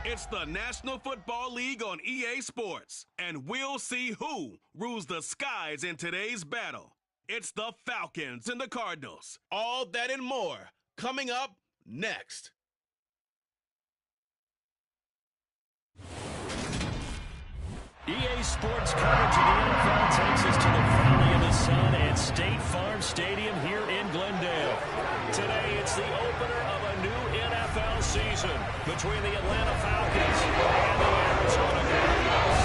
It's the National Football League on EA Sports, and we'll see who rules the skies in today's battle. It's the Falcons and the Cardinals. All that and more coming up next. EA Sports coverage of the NFL takes us to the Valley of the Sun at State Farm Stadium here in Glendale. Today, it's the opener of a new NFL season between the Atlanta Falcons and the Arizona Cardinals.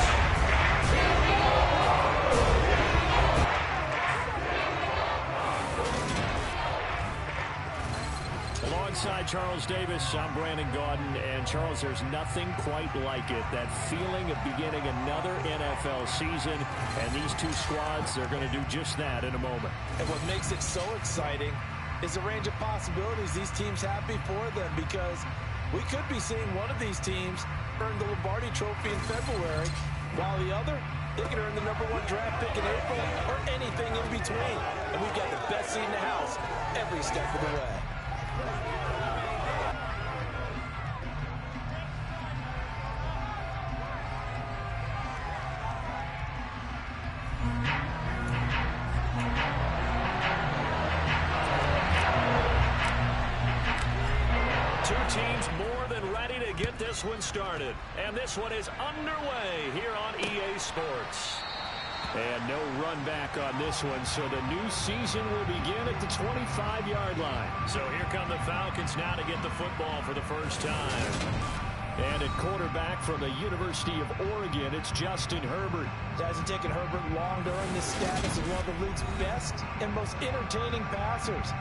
Alongside Charles Davis, I'm Brandon Gaudin, and Charles, there's nothing quite like it. That feeling of beginning another NFL season, and these two squads, they're going to do just that in a moment. And what makes it so exciting is the range of possibilities these teams have before them, because we could be seeing one of these teams earn the Lombardi Trophy in February, while the other, they could earn the #1 draft pick in April or anything in between. And we've got the best seat in the house every step of the way. This one started, and this one is underway here on EA Sports. And no run back on this one, so the new season will begin at the 25-yard line. So here come the Falcons now to get the football for the first time. And at quarterback from the University of Oregon, it's Justin Herbert. It hasn't taken Herbert long to earn this status as one of the league's best and most entertaining passers.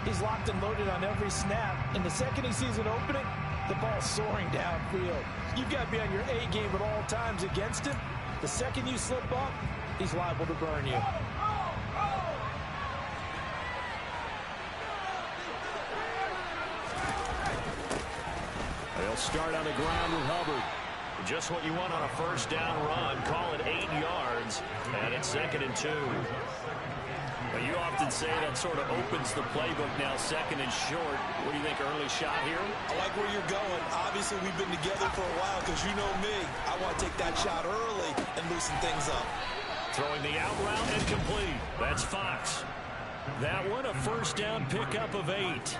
He's locked and loaded on every snap, and the second he sees an opening, the ball's soaring downfield. You've got to be on your A game at all times against him. The second you slip up, he's liable to burn you. They'll start on the ground with Hubbard. Just what you want on a first down run. Call it 8 yards, and it's 2nd and 2. Well, you often say that sort of opens the playbook now, 2nd and short. What do you think, early shot here? I like where you're going. Obviously, we've been together for a while because you know me. I want to take that shot early and loosen things up. Throwing the out route and complete. That's Fox. That one, a first down pickup of 8.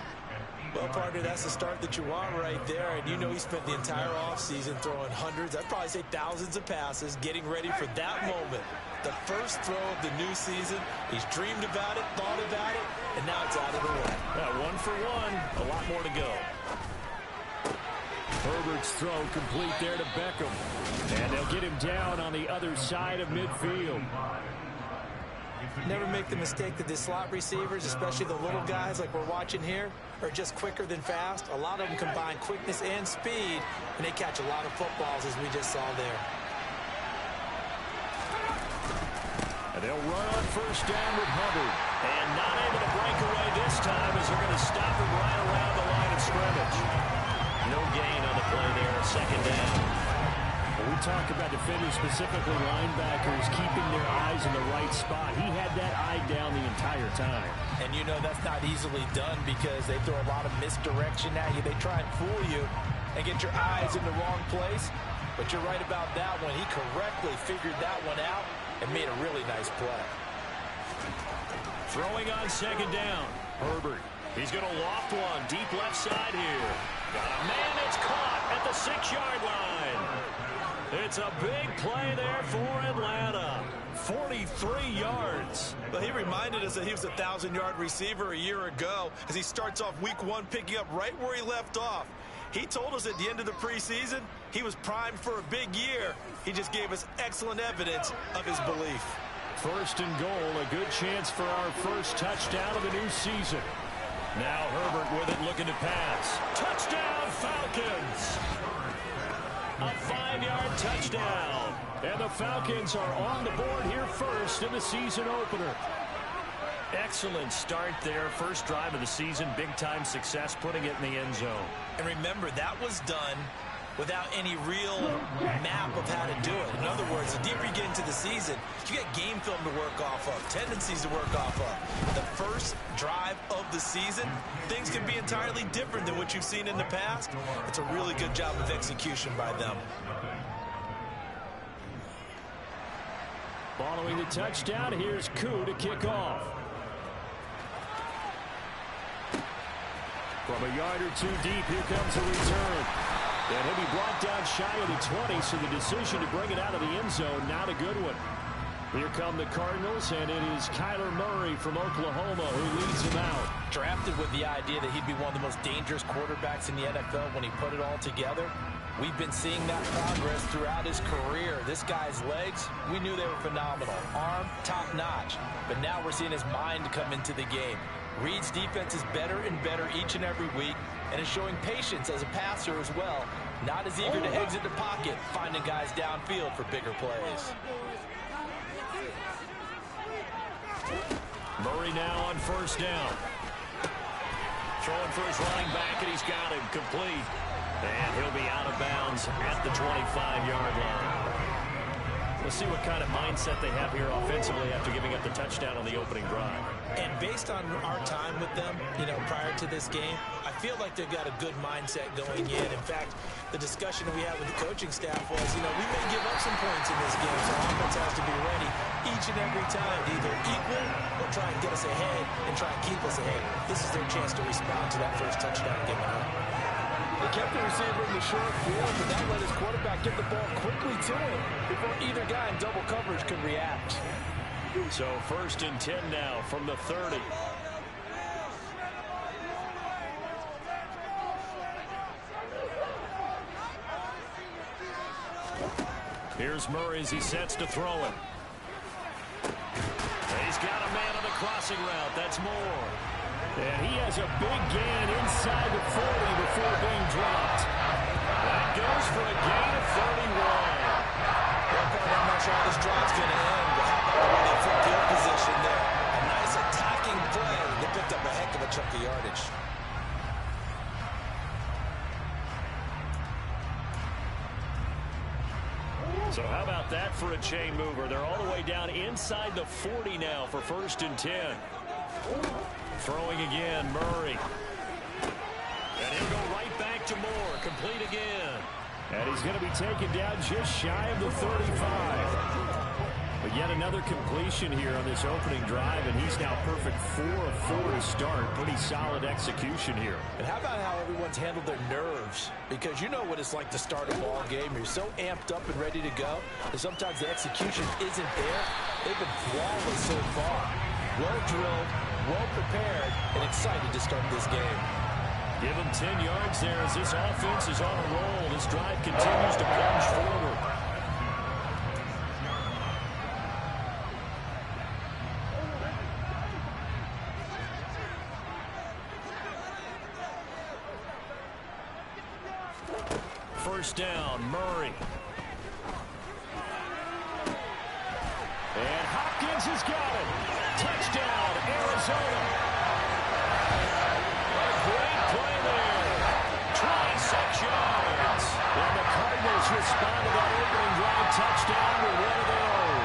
Well, partner, that's the start that you want right there. And you know he spent the entire offseason throwing hundreds, I'd probably say thousands of passes, getting ready for that moment. The first throw of the new season. He's dreamed about it, thought about it, and now it's out of the way. 1 for 1. A lot more to go. Herbert's throw complete there to Beckham. And they'll get him down on the other side of midfield. Never make the mistake that the slot receivers, especially the little guys like we're watching here, are just quicker than fast. A lot of them combine quickness and speed, and they catch a lot of footballs, as we just saw there. And they'll run on first down with Hubbard. And not able to break away this time as they're going to stop him right around the line of scrimmage. No gain on the play there, 2nd down. When we talk about defenders, specifically linebackers, keeping their eyes in the right spot. He had that eye down the entire time. And you know that's not easily done because they throw a lot of misdirection at you. They try and fool you and get your eyes in the wrong place. But you're right about that one. He correctly figured that one out and made a really nice play. Throwing on 2nd down. Herbert. He's going to loft one. Deep left side here. Got a man. It's caught at the 6-yard line. It's a big play there for Atlanta. 43 yards. Well, he reminded us that he was a 1,000-yard receiver a year ago as he starts off week 1 picking up right where he left off. He told us at the end of the preseason he was primed for a big year. He just gave us excellent evidence of his belief. 1st and goal, a good chance for our first touchdown of the new season. Now Herbert with it, looking to pass. Touchdown, Falcons! A 5-yard touchdown. And the Falcons are on the board here first in the season opener. Excellent start there. First drive of the season. Big-time success, putting it in the end zone. And remember, that was done without any real map of how to do it. In other words, the deeper you get into the season, you got game film to work off of, tendencies to work off of. The first drive of the season, things can be entirely different than what you've seen in the past. It's a really good job of execution by them. Following the touchdown, here's Koo to kick off. From a yard or two deep, here comes a return. And he'll be brought down shy of the 20, so the decision to bring it out of the end zone, not a good one. Here come the Cardinals, and it is Kyler Murray from Oklahoma who leads them out. Drafted with the idea that he'd be one of the most dangerous quarterbacks in the NFL when he put it all together. We've been seeing that progress throughout his career. This guy's legs, we knew they were phenomenal. Arm, top-notch. But now we're seeing his mind come into the game. Reed's defense is better and better each and every week, and is showing patience as a passer as well. Not as eager to exit the pocket, finding guys downfield for bigger plays. Murray now on first down. Throwing for his running back, and he's got him complete. And he'll be out of bounds at the 25-yard line. We'll see what kind of mindset they have here offensively after giving up the touchdown on the opening drive. And based on our time with them, prior to this game, I feel like they've got a good mindset going in. In fact, the discussion we had with the coaching staff was, we may give up some points in this game, so offense has to be ready each and every time to either equal or try and get us ahead and try and keep us ahead. This is their chance to respond to that first touchdown given up. They kept the receiver in the short field, but that let his quarterback get the ball quickly to him before either guy in double coverage could react. So 1st and 10 now from the 30. Here's Murray as he sets to throw it. He's got a man on the crossing route. That's Moore. And he has a big gain inside the 40 before being dropped. That goes for a gain of 31. I'm not sure how this drive's going to end, but how about the way they took field position there? A nice attacking play. They picked up a heck of a chunk of yardage. So how about that for a chain mover? They're all the way down inside the 40 now for 1st and 10. Throwing again, Murray. And he'll go right back to Moore. Complete again. And he's going to be taken down just shy of the 35. But yet another completion here on this opening drive, and he's now perfect 4 of 4 to start. Pretty solid execution here. And how about how everyone's handled their nerves? Because you know what it's like to start a ball game. You're so amped up and ready to go, and sometimes the execution isn't there. They've been flawless so far. Well drilled, well prepared, and excited to start this game. Give him 10 yards there as this offense is on a roll. This drive continues to plunge forward. First down, Murray. And Hopkins has got it. Touchdown, Arizona. A great play there. 26 yards. And the Cardinals respond to that opening drive touchdown with one of their own.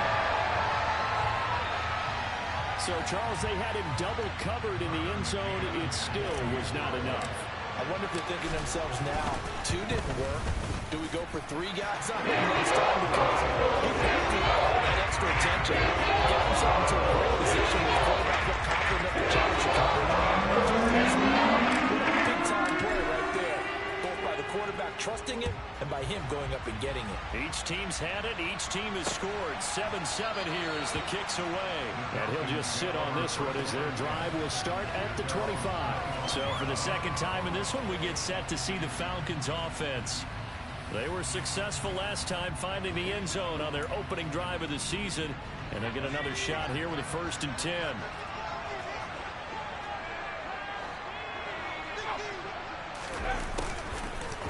So, Charles, they had him double covered in the end zone. It still was not enough. I wonder if they're thinking to themselves now, 2 didn't work. Do we go for 3 guys on him next time? Because he went through all that extra attention. Get himself into a great position with the quarterback that compliment the championship. Big time play right there. Both by the quarterback trusting it and by him going up and getting it. Each team's had it. Each team has scored. 7-7 here as the kick's away. And he'll just sit on this one as their drive will start at the 25. So for the second time in this one, we get set to see the Falcons offense. They were successful last time finding the end zone on their opening drive of the season. And they'll get another shot here with a 1st and 10.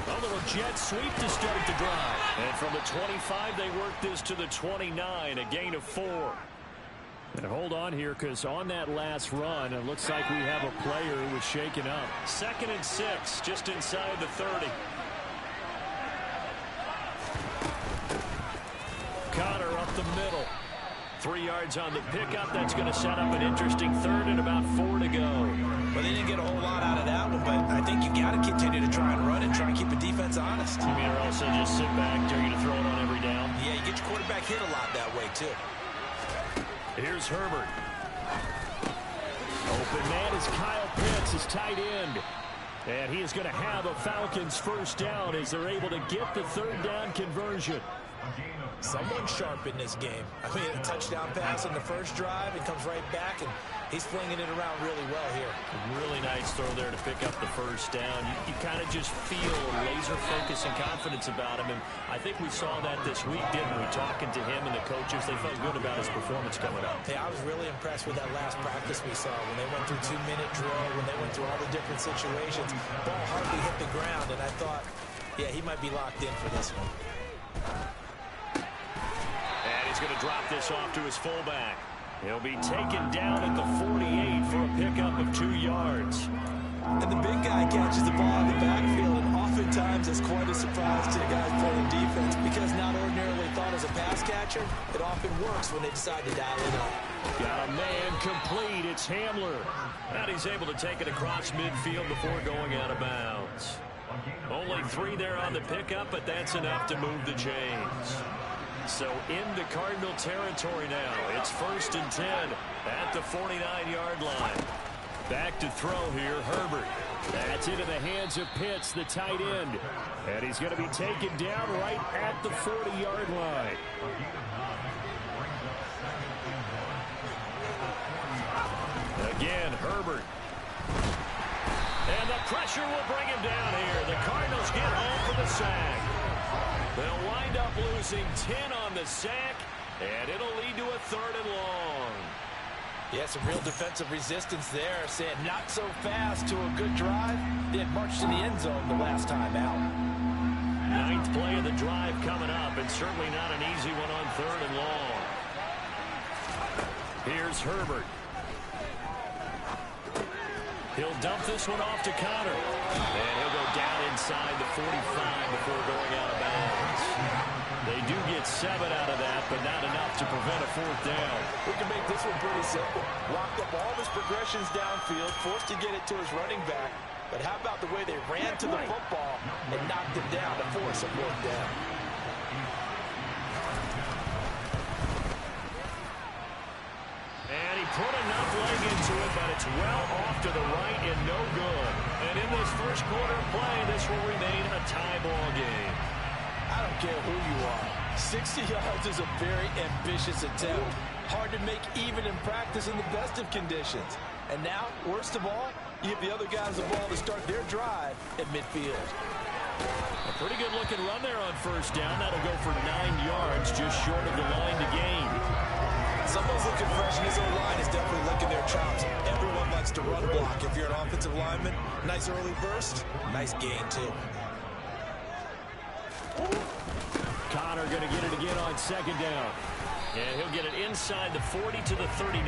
A little jet sweep to start the drive. And from the 25, they work this to the 29, a gain of 4. And hold on here, because on that last run, it looks like we have a player who was shaken up. 2nd and 6, just inside the 30. Connor up the middle. 3 yards on the pickup. That's going to set up an interesting third and about 4 to go. Well, they didn't get a whole lot out of that one, but I think you got to continue to try and run and try and keep the defense honest. You mean, or also just sit back, dare you to throw it on every down? Yeah, you get your quarterback hit a lot that way, too. Here's Herbert. Open man is Kyle Pitts, his tight end. And he is going to have a Falcons first down as they're able to get the third down conversion. Someone sharp in this game. I mean, a touchdown pass on the first drive and comes right back, and he's flinging it around really well here. Really nice throw there to pick up the first down. You kind of just feel laser focus and confidence about him, and I think we saw that this week, didn't we? Talking to him and the coaches, they felt good about his performance coming up. Hey, I was really impressed with that last practice we saw when they went through 2-minute drill, when they went through all the different situations. Ball hardly hit the ground, and I thought, yeah, he might be locked in for this one. And he's going to drop this off to his fullback. He'll be taken down at the 48 for a pickup of 2 yards. And the big guy catches the ball in the backfield, and oftentimes it's quite a surprise to the guys playing defense because not ordinarily thought as a pass catcher, it often works when they decide to dial it up. Got a man complete. It's Hamler. And he's able to take it across midfield before going out of bounds. Only 3 there on the pickup, but that's enough to move the chains. So into Cardinal territory now. It's 1st and 10 at the 49-yard line. Back to throw here, Herbert. That's into the hands of Pitts, the tight end. And he's going to be taken down right at the 40-yard line. Again, Herbert. And the pressure will bring him down here. The Cardinals get home for the sack. They'll wind up losing 10 on the sack, and it'll lead to a 3rd and long. Yeah, some real defensive resistance there. Saying not so fast to a good drive. They had marched to the end zone the last time out. 9th play of the drive coming up, and certainly not an easy one on 3rd and long. Here's Herbert. He'll dump this one off to Connor. And he'll go down inside the 45 before going out of bounds. They do get 7 out of that, but not enough to prevent a 4th down. We can make this one pretty simple. Locked up all of his progressions downfield, forced to get it to his running back. But how about the way they ran to the football and knocked him down to force a 4th down? And he put enough leg into it, but it's well off to the right and no good. And in this first quarter of play, this will remain a tie ball game. I don't care who you are. 60 yards is a very ambitious attempt. Hard to make even in practice in the best of conditions. And now, worst of all, you give the other guys the ball to start their drive at midfield. A pretty good looking run there on 1st down. That'll go for 9 yards, just short of the line to gain. Someone's looking fresh, and his own line is definitely licking their chops. Everyone likes to run block. If you're an offensive lineman, nice early burst, nice gain, too. Connor going to get it again on 2nd down. And he'll get it inside the 40 to the 39.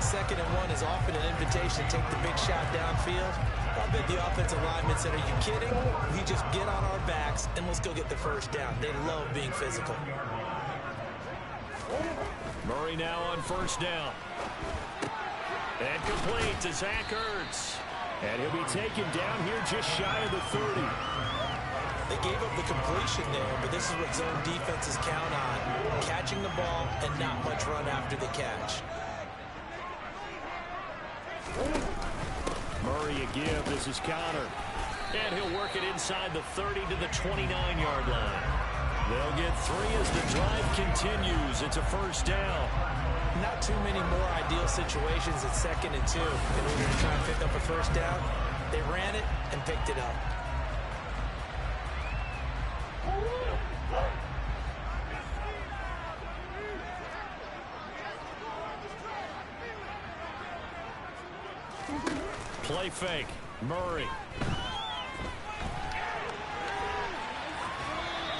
2nd and 1 is often an invitation to take the big shot downfield. I bet the offensive lineman said, are you kidding? We just get on our backs, and let's go get the 1st down. They love being physical. Murray now on 1st down. And complete to Zach Ertz. And he'll be taken down here just shy of the 30. They gave up the completion there, but this is what zone defenses count on. Catching the ball and not much run after the catch. Murray a give. This is Connor. And he'll work it inside the 30 to the 29-yard line. They'll get 3 as the drive continues. It's a 1st down. Not too many more ideal situations at 2nd and 2 in order to try and pick up a 1st down. They ran it and picked it up. Play fake. Murray.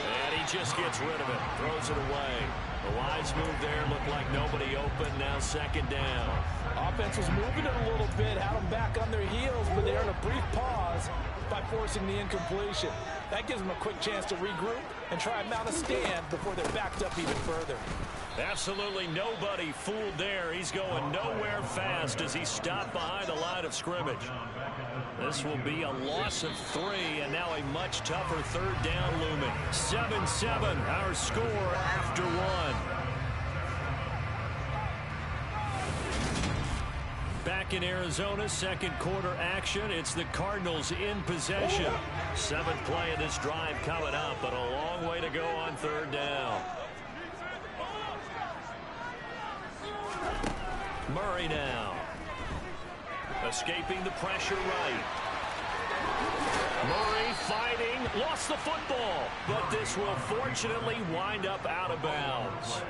And he just gets rid of it. Throws it away. A wise move there. Looked like nobody open. Now 2nd down. Offense was moving it a little bit. Had them back on their heels, but they earned a brief pause by forcing the incompletion. That gives them a quick chance to regroup and try and mount a stand before they're backed up even further. Absolutely nobody fooled there. He's going nowhere fast as he stopped behind the line of scrimmage. This will be a loss of 3, and now a much tougher third down looming. 7-7, our score after 1. Back in Arizona, second quarter action. It's the Cardinals in possession. 7th play of this drive coming up, but a long way to go on third down. Murray now. Escaping the pressure right. Murray fighting. Lost the football. But this will fortunately wind up out of bounds.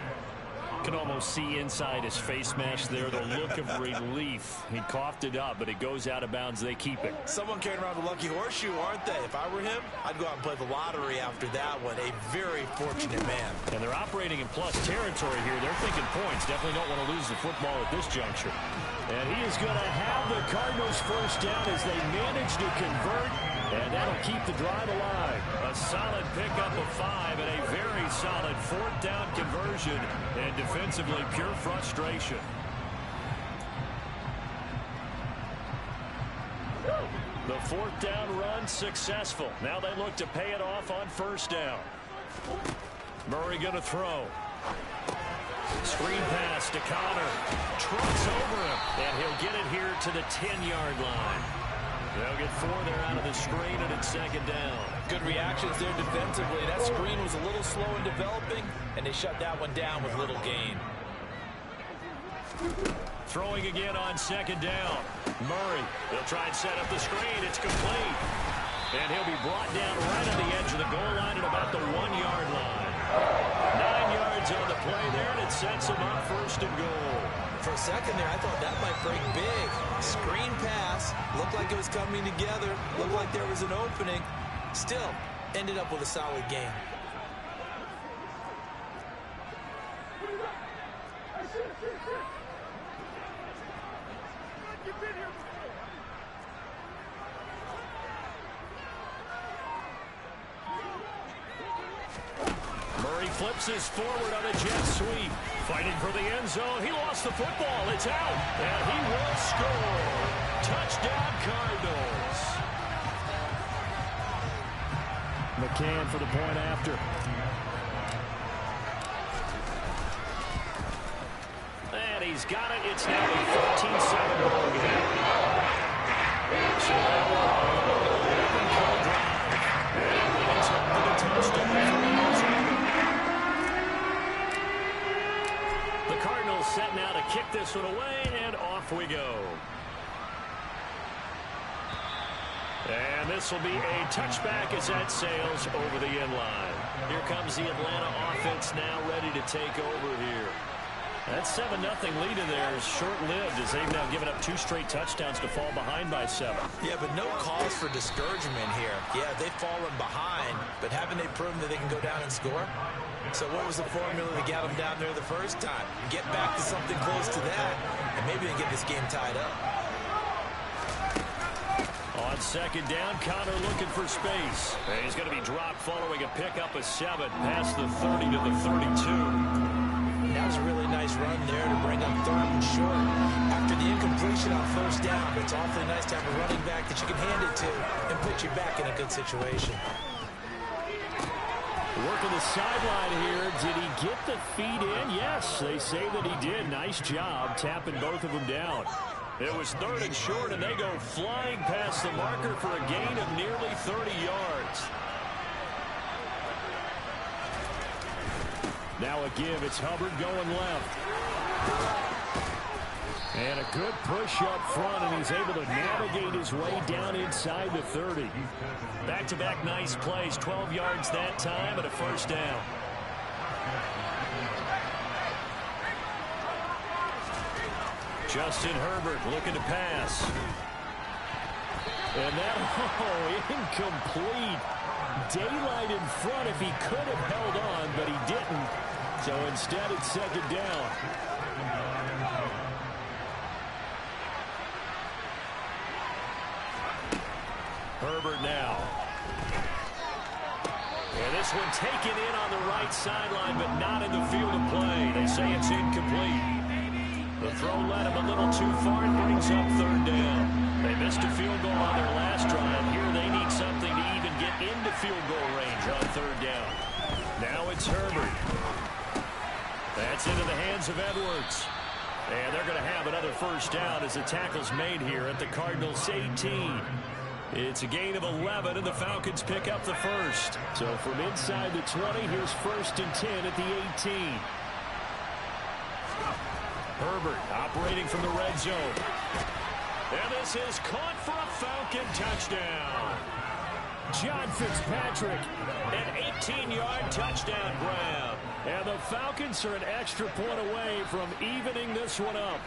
Can almost see inside his face mask there the look of relief. He coughed it up, but it goes out of bounds. They keep it. Someone came around the lucky horseshoe, aren't they? If I were him, I'd go out and play the lottery after that one. A very fortunate man. And they're operating in plus territory here. They're thinking points. Definitely don't want to lose the football at this juncture. And he is going to have the Cardinals first down as they manage to convert. And that'll keep the drive alive. A solid pickup of 5 and a very solid 4th down conversion. And defensively, pure frustration. The 4th down run successful. Now they look to pay it off on first down. Murray going to throw. Screen pass to Connor. Trucks over him. And he'll get it here to the 10-yard line. They'll get 4 there out of the screen, and it's second down. Good reactions there defensively. That screen was a little slow in developing, and they shut that one down with little gain. Throwing again on second down. Murray, they'll try and set up the screen. It's complete. And he'll be brought down right on the edge of the goal line at about the 1-yard line. 9 yards on the play there, and it sets him up first and goal. For a second there, I thought that might break big. Screen pass. Looked like it was coming together. Looked like there was an opening. Still, ended up with a solid game. Murray flips his forward on a jet sweep. Fighting for the end zone. He lost the football. It's out. And he will score. Touchdown, Cardinals. McCann for the point after. And he's got it. It's now a 14-7 ball game. So that will call drive. And it's up to the touchdown for Arizona. The Cardinals set now to kick this one away, and off we go. And this will be a touchback as that sails over the end line. Here comes the Atlanta offense now ready to take over here. That 7-0 lead in there is short-lived as they've now given up 2 straight touchdowns to fall behind by 7. Yeah, but no cause for discouragement here. Yeah, they've fallen behind, but haven't they proven that they can go down and score? So what was the formula to get them down there the first time? Get back to something close to that, and maybe they get this game tied up. On second down, Connor looking for space. And he's going to be dropped following a pickup of 7 past the 30 to the 32. That was a really nice run there to bring up 3rd and short. After the incompletion on first down, it's awfully nice to have a running back that you can hand it to and put you back in a good situation. Working the sideline here. Did he get the feet in? Yes, they say that he did. Nice job tapping both of them down. It was 3rd and short, and they go flying past the marker for a gain of nearly 30 yards. Now a give. It's Hubbard going left. And a good push up front, and he's able to navigate his way down inside the 30. Back-to-back nice plays. 12 yards that time and a first down. Justin Herbert looking to pass. And that, incomplete. Daylight in front if he could have held on, but he didn't. So instead, it's second down. Herbert now. And this one taken in on the right sideline, but not in the field of play. They say it's incomplete. The throw led him a little too far and brings up third down. They missed a field goal on their last drive. Here they need something to even get into field goal range on third down. Now it's Herbert. That's into the hands of Edwards. And they're going to have another first down as the tackle's made here at the Cardinals' 18. It's a gain of 11, and the Falcons pick up the first. So from inside the 20, here's 1st and 10 at the 18. Herbert operating from the red zone. And this is caught for a Falcon touchdown. John Fitzpatrick, an 18-yard touchdown grab. And the Falcons are an extra point away from evening this one up.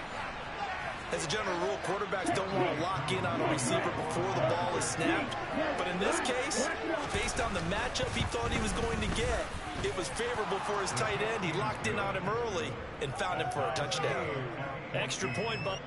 As a general rule, quarterbacks don't want to lock in on a receiver before the ball is snapped. But in this case, based on the matchup he thought he was going to get, it was favorable for his tight end. He locked in on him early and found him for a touchdown. Extra point, but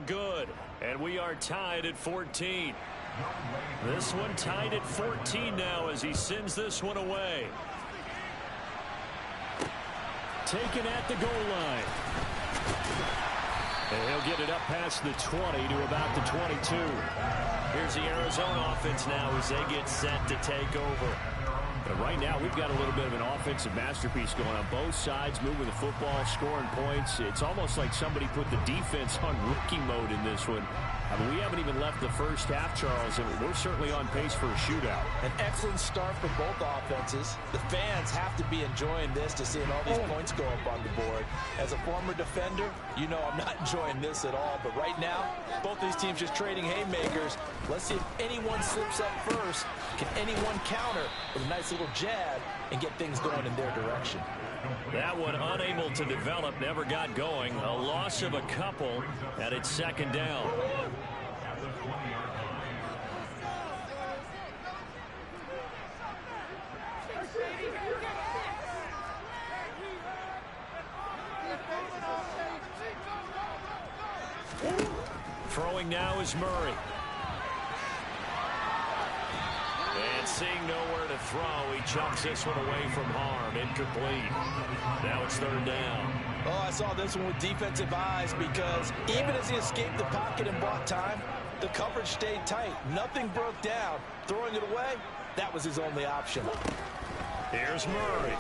good. And we are tied at 14. This one tied at 14 now as he sends this one away. Taken at the goal line. And he'll get it up past the 20 to about the 22. Here's the Arizona offense now as they get set to take over. But right now, we've got a little bit of an offensive masterpiece going on both sides, moving the football, scoring points. It's almost like somebody put the defense on rookie mode in this one. I mean, we haven't even left the first half, Charles, and we're certainly on pace for a shootout. An excellent start for both offenses. The fans have to be enjoying this to seeing all these points go up on the board. As a former defender, you know I'm not enjoying this at all. But right now, both these teams just trading haymakers. Let's see if anyone slips up first. Can anyone counter with a nice little jab and get things going in their direction? That one unable to develop, never got going. A loss of a couple, and it's second down. Throwing now is Murray. And seeing nowhere to throw, he chucks this one away from harm. Incomplete. Now it's third down. Oh, I saw this one with defensive eyes because even as he escaped the pocket and bought time, the coverage stayed tight. Nothing broke down. Throwing it away, that was his only option. Here's Murray.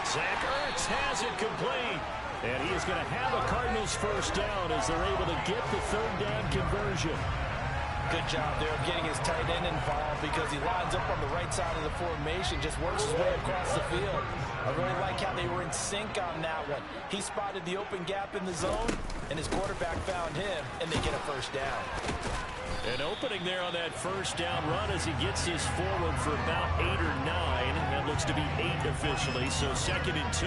Zach Ertz has it complete. And he is going to have a Cardinals first down as they're able to get the third down conversion. Good job there of getting his tight end involved because he lines up on the right side of the formation, just works his way across the field. I really like how they were in sync on that one. He spotted the open gap in the zone, and his quarterback found him, and they get a first down. An opening there on that first down run as he gets his forward for about 8 or 9. That looks to be 8 officially, so second and 2.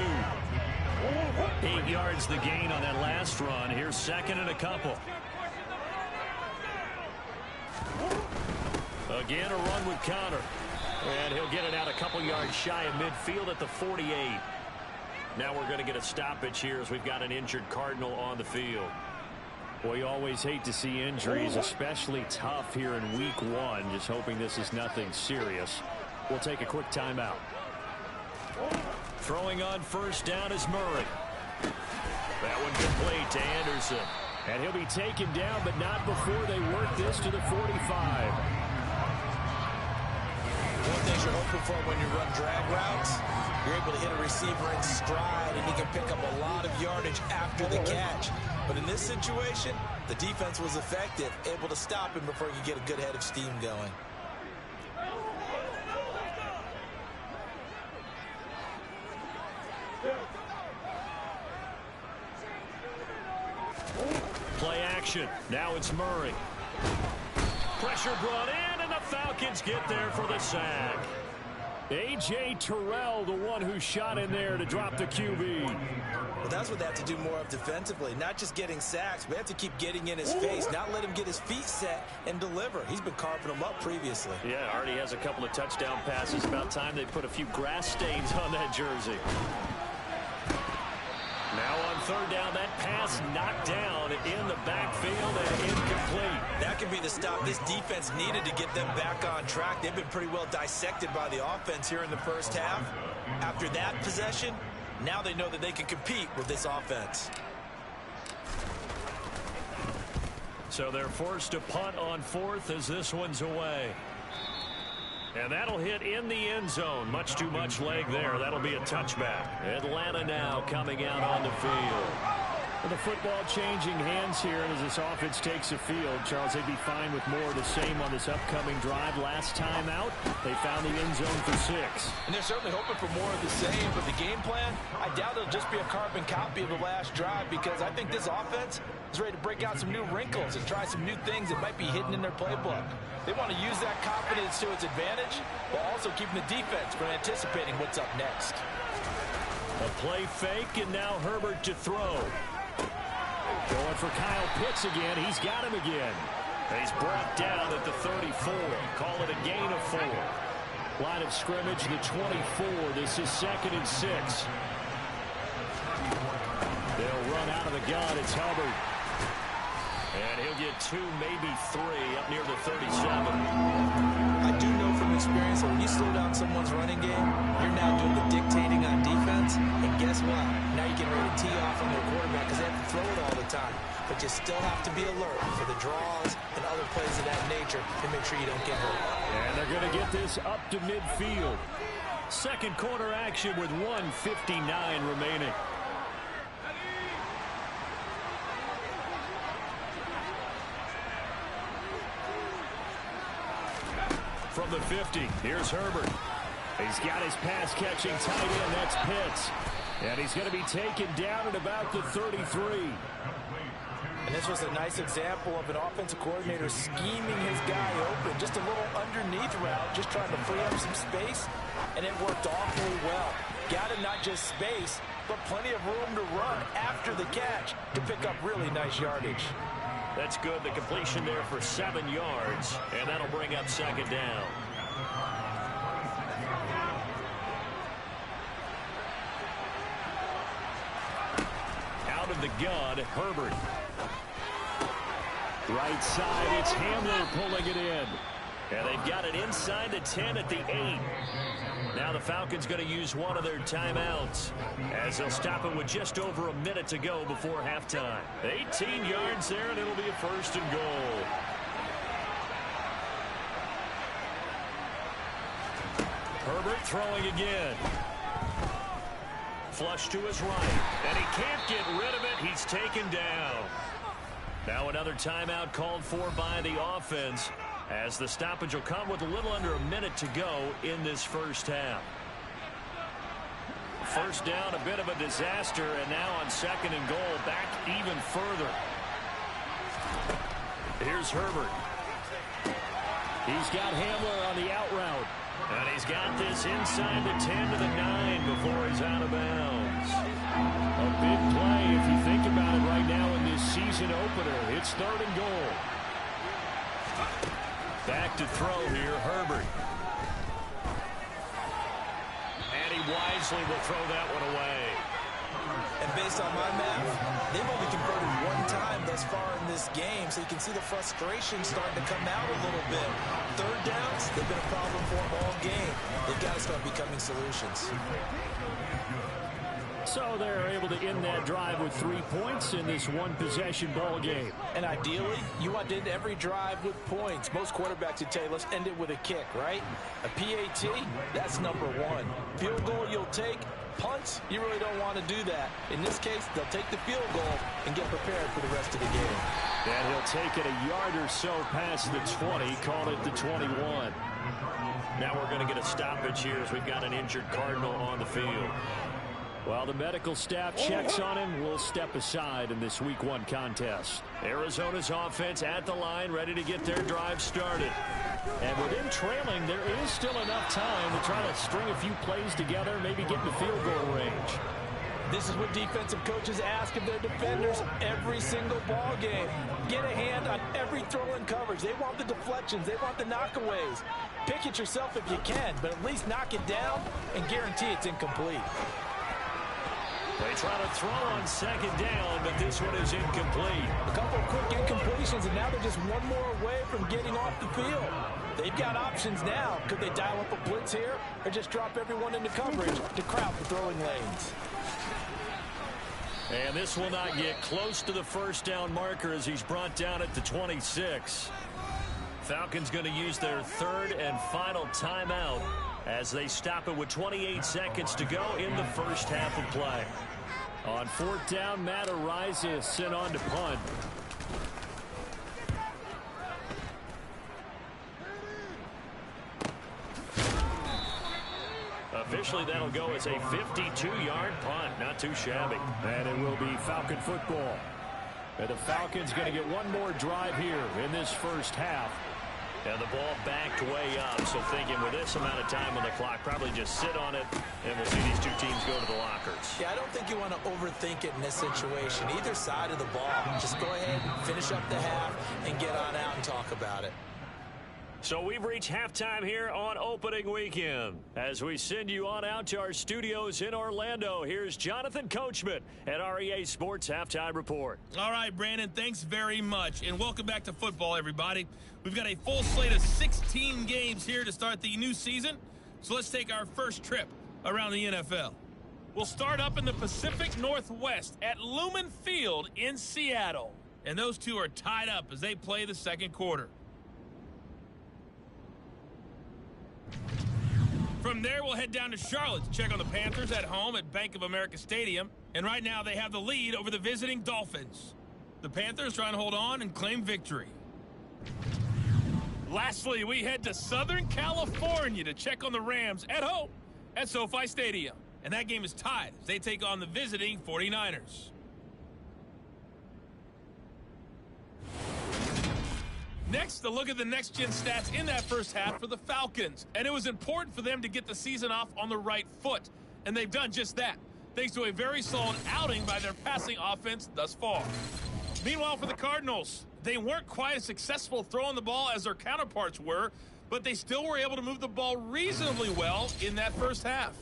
8 yards the gain on that last run. Here's second and a couple. Again, a run with Connor. And he'll get it out a couple yards shy of midfield at the 48. Now we're going to get a stoppage here as we've got an injured Cardinal on the field. Well, you always hate to see injuries, especially tough here in week 1. Just hoping this is nothing serious. We'll take a quick timeout. Throwing on first down is Murray. That one complete to Anderson. And he'll be taken down, but not before they work this to the 45. One thing you're hoping for when you run drag routes, you're able to hit a receiver in stride, and he can pick up a lot of yardage after the catch. But in this situation, the defense was effective, able to stop him before he could get a good head of steam going. Play action. Now it's Murray. Pressure brought in, and the Falcons get there for the sack. A.J. Terrell, the one who shot in there to drop the QB. Well, that's what they have to do more of defensively. Not just getting sacks, but they have to keep getting in his face, not let him get his feet set and deliver. He's been carving them up previously. Yeah, already has a couple of touchdown passes. About time they put a few grass stains on that jersey. Now on third down, that pass knocked down in the backfield and incomplete. That could be the stop this defense needed to get them back on track. They've been pretty well dissected by the offense here in the first half. After that possession, now they know that they can compete with this offense. So they're forced to punt on fourth as this one's away. And that'll hit in the end zone. Much too much leg there. That'll be a touchback. Atlanta now coming out on the field. Well, the football changing hands here as this offense takes the field. Charles, they'd be fine with more of the same on this upcoming drive. Last time out, they found the end zone for 6. And they're certainly hoping for more of the same, but the game plan, I doubt it'll just be a carbon copy of the last drive, because I think this offense is ready to break out some new wrinkles and try some new things that might be hidden in their playbook. They want to use that confidence to its advantage, while also keeping the defense from anticipating what's up next. A play fake, and now Herbert to throw. Going for Kyle Pitts again. He's got him again. He's brought down at the 34. Call it a gain of 4. Line of scrimmage, the 24. This is 2nd and 6. They'll run out of the gun. It's Hubbard. And he'll get 2, maybe 3, up near the 37. I do know from experience that when you slow down someone's running game, you're now doing the dictating on defense. And guess what? Now you get ready to tee off on their quarterback because they have to throw it all the time. But you still have to be alert for the draws and other plays of that nature to make sure you don't get hurt. And they're going to get this up to midfield. Second quarter action with 1:59 remaining. From the 50, here's Herbert. He's got his pass-catching tight end, that's Pitts. And he's going to be taken down at about the 33. And this was a nice example of an offensive coordinator scheming his guy open. Just a little underneath route, just trying to free up some space. And it worked awfully well. Got him not just space, but plenty of room to run after the catch to pick up really nice yardage. That's good. The completion there for 7 yards. And that'll bring up 2nd down. Out of the gun, Herbert. Right side, it's Hamler pulling it in. And they've got it inside the 10 at the 8. Now the Falcons going to use one of their timeouts as they'll stop it with just over a minute to go before halftime. 18 yards there, and it'll be a 1st and goal. Herbert throwing again. Flush to his right, and he can't get rid of it. He's taken down. Now another timeout called for by the offense, as the stoppage will come with a little under a minute to go in this first half. First down, a bit of a disaster, and now on 2nd and goal, back even further. Here's Herbert. He's got Hamler on the out route, and he's got this inside the 10 to the 9 before he's out of bounds. A big play if you think about it right now in this season opener. It's 3rd and goal. Back to throw here, Herbert. And he wisely will throw that one away. And based on my math, they've only converted one time thus far in this game, so you can see the frustration starting to come out a little bit. Third downs, they've been a problem for them all game. They've got to start becoming solutions. So they're able to end that drive with 3 points in this one-possession ball game. And ideally, you want to end every drive with points. Most quarterbacks would tell you, let's end it with a kick, right? A PAT, that's number one. Field goal you'll take. Punts, you really don't want to do that. In this case, they'll take the field goal and get prepared for the rest of the game. And he'll take it a yard or so past the 20, call it the 21. Now we're going to get a stoppage here as we've got an injured Cardinal on the field. While the medical staff checks on him, we'll step aside in this Week 1 contest. Arizona's offense at the line, ready to get their drive started. And with him trailing, there is still enough time to try to string a few plays together, maybe get in the field goal range. This is what defensive coaches ask of their defenders every single ball game. Get a hand on every throw in coverage. They want the deflections. They want the knockaways. Pick it yourself if you can, but at least knock it down and guarantee it's incomplete. They try to throw on second down, but this one is incomplete. A couple of quick incompletions, and now they're just one more away from getting off the field. They've got options now. Could they dial up a blitz here or just drop everyone into coverage to crowd the throwing lanes? And this will not get close to the first down marker as he's brought down at the 26. Falcons going to use their third and final timeout as they stop it with 28 seconds to go in the first half of play. On fourth down, Matt Ariza sent on to punt. Officially, that'll go as a 52-yard punt. Not too shabby. And it will be Falcon football. And the Falcons going to get one more drive here in this first half. And the ball backed way up. So thinking with this amount of time on the clock, probably just sit on it, and we'll see these two teams go to the lockers. Yeah, I don't think you want to overthink it in this situation. Either side of the ball. Just go ahead and finish up the half and get on out and talk about it. So we've reached halftime here on opening weekend. As we send you on out to our studios in Orlando, here's Jonathan Coachman at our EA Sports Halftime Report. All right, Brandon, thanks very much. And welcome back to football, everybody. We've got a full slate of 16 games here to start the new season. So let's take our first trip around the NFL. We'll start up in the Pacific Northwest at Lumen Field in Seattle. And those two are tied up as they play the second quarter. From there, we'll head down to Charlotte to check on the Panthers at home at Bank of America Stadium. And right now, they have the lead over the visiting Dolphins. The Panthers trying to hold on and claim victory. Lastly, we head to Southern California to check on the Rams at home at SoFi Stadium. And that game is tied as they take on the visiting 49ers. Next, a look at the next-gen stats in that first half for the Falcons. And it was important for them to get the season off on the right foot. And they've done just that, thanks to a very solid outing by their passing offense thus far. Meanwhile, for the Cardinals, they weren't quite as successful throwing the ball as their counterparts were, but they still were able to move the ball reasonably well in that first half.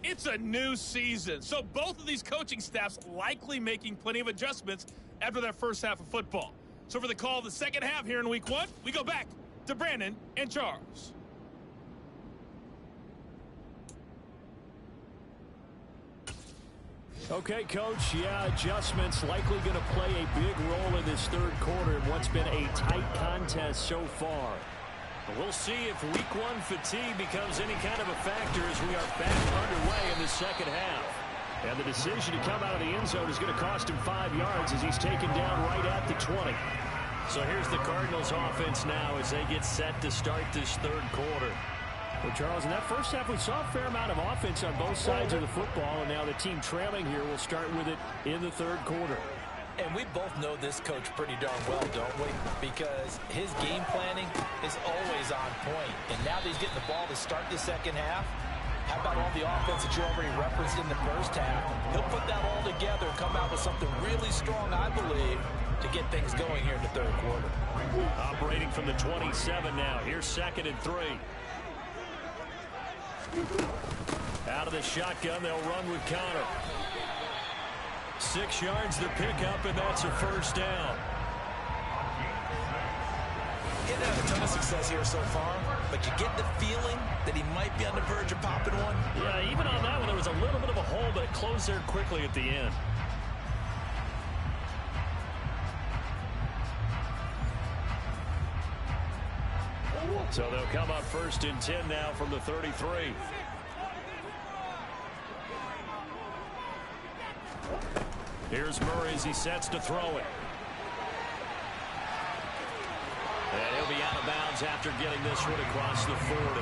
It's a new season, so both of these coaching staffs likely making plenty of adjustments after that first half of football. So for the call of the second half here in Week 1, we go back to Brandon and Charles. Okay, Coach, adjustments likely going to play a big role in this third quarter in what's been a tight contest so far. But we'll see if Week 1 fatigue becomes any kind of a factor as we are back underway in the second half. And the decision to come out of the end zone is going to cost him 5 yards as he's taken down right at the 20. So here's the Cardinals offense now as they get set to start this third quarter. Well, Charles, in that first half, we saw a fair amount of offense on both sides of the football, and now the team trailing here will start with it in the third quarter. And we both know this coach pretty darn well, don't we? Because his game planning is always on point. And now that he's getting the ball to start the second half, how about all the offense that you already referenced in the first half? He'll put that all together and come out with something really strong, I believe, to get things going here in the third quarter. Operating from the 27 now. Here's 2nd and 3. Out of the shotgun, they'll run with Connor. 6 yards to pick up, and that's a first down. He hasn't had a ton of success here so far, but you get the feeling that he might be on the verge of popping one. Yeah, even on that one, there was a little bit of a hole, but it closed there quickly at the end. So they'll come up 1st and 10 now from the 33. Here's Murray as he sets to throw it. And he'll be out of bounds after getting this one across the 40.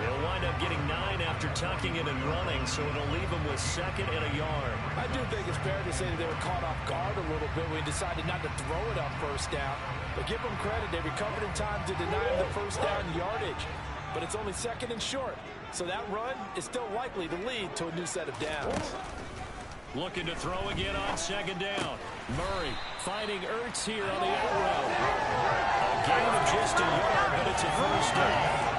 They'll wind up getting 9 after tucking it and running, so it'll leave them with 2nd and a yard. I do think it's fair to say that they were caught off guard a little bit when he decided not to throw it on 1st down. But give them credit, they recovered in time to deny him the 1st down yardage. But it's only 2nd and short, so that run is still likely to lead to a new set of downs. Looking to throw again on 2nd down. Murray finding Ertz here on the out route. A gain of just a yard, but it's a 1st down.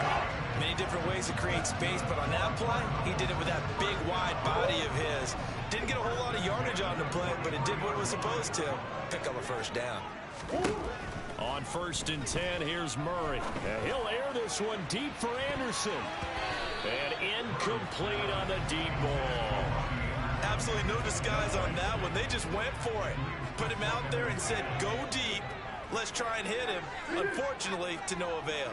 Many different ways to create space, but on that play, he did it with that big, wide body of his. Didn't get a whole lot of yardage on the play, but it did what it was supposed to. Pick up a 1st down. On 1st and 10, here's Murray. And he'll air this one deep for Anderson. And incomplete on the deep ball. Absolutely no disguise on that one. They just went for it. Put him out there and said, go deep. Let's try and hit him. Unfortunately, to no avail.